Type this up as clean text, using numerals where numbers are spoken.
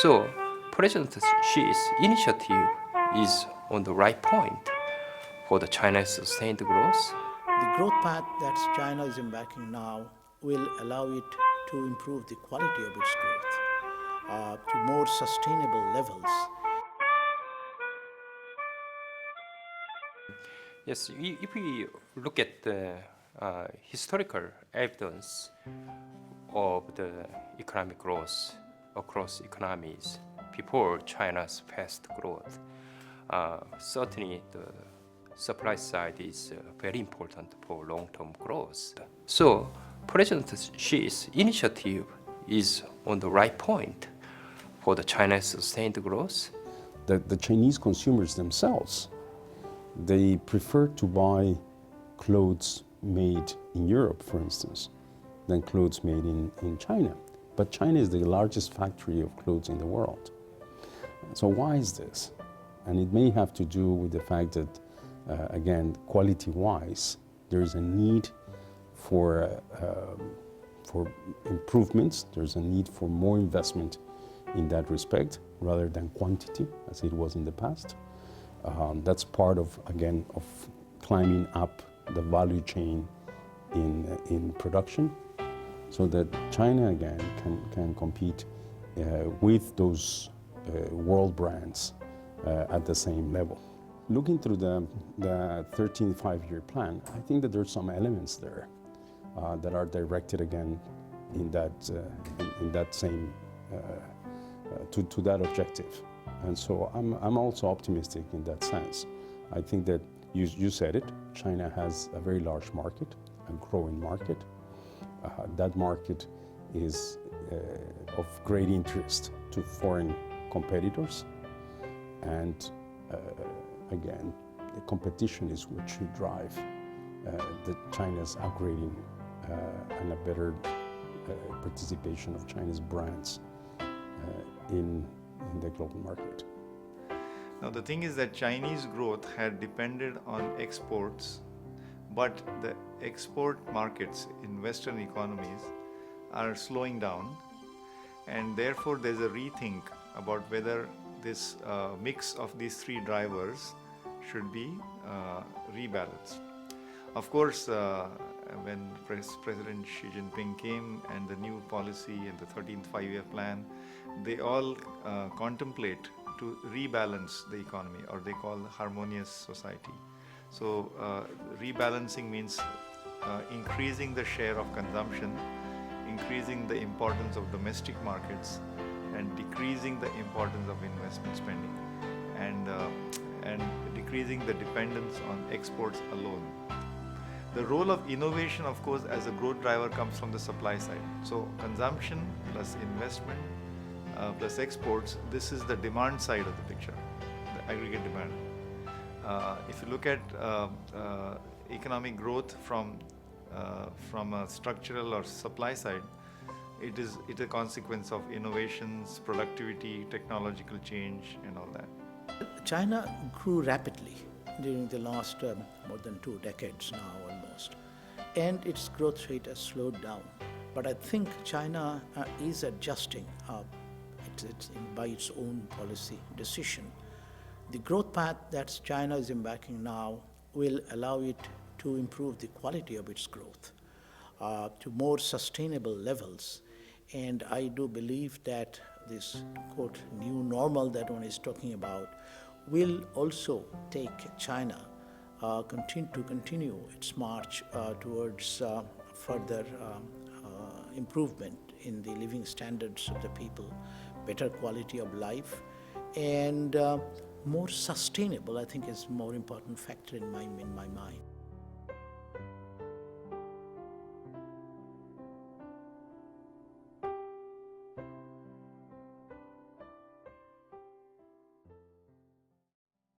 So, President Xi's initiative is on the right point for the China's sustained growth. The growth path that China is embarking now will allow it to improve the quality of its growth to more sustainable levels. Yes, if we look at the historical evidence of the economic growth across economies before China's fast growth, certainly the supply side is very important for long-term growth. So President Xi's initiative is on the right point for the China's sustained growth. The Chinese consumers themselves, they prefer to buy clothes made in Europe, for instance, than clothes made in China. But China is the largest factory of clothes in the world. So why is this? And it may have to do with the fact that, again, quality-wise, there is a need for improvements. There's a need for more investment in that respect, rather than quantity, as it was in the past. That's part of, again, of climbing up the value chain in production, so that China, again, can compete with those world brands at the same level. Looking through the 13th five-year plan, I think that there's some elements there that are directed, again, in that same to that objective. And so I'm also optimistic in that sense. I think that you said it, China has a very large market, a growing market. That market is of great interest to foreign competitors. And again, the competition is what should drive China's upgrading and a better participation of China's brands in the global market. Now the thing is that Chinese growth had depended on exports, but the export markets in Western economies are slowing down, and therefore there's a rethink about whether this mix of these three drivers should be rebalanced. Of course, when President Xi Jinping came and the new policy and the 13th five-year plan, they all contemplate to rebalance the economy, or they call harmonious society. So rebalancing means increasing the share of consumption, increasing the importance of domestic markets, and decreasing the importance of investment spending, and decreasing the dependence on exports alone. The role of innovation, of course, as a growth driver comes from the supply side. So consumption plus investment plus exports, this is the demand side of the picture, the aggregate demand. If you look at economic growth from a structural or supply side, it is a consequence of innovations, productivity, technological change, and all that. China grew rapidly during the last more than 2 decades now almost, and its growth rate has slowed down. But I think China is adjusting by its own policy decision. The growth path that China is embarking now will allow it to improve the quality of its growth to more sustainable levels. And I do believe that this, quote, new normal that one is talking about will also take China to continue its march towards further improvement in the living standards of the people, better quality of life, and more sustainable, I think, is a more important factor in my mind.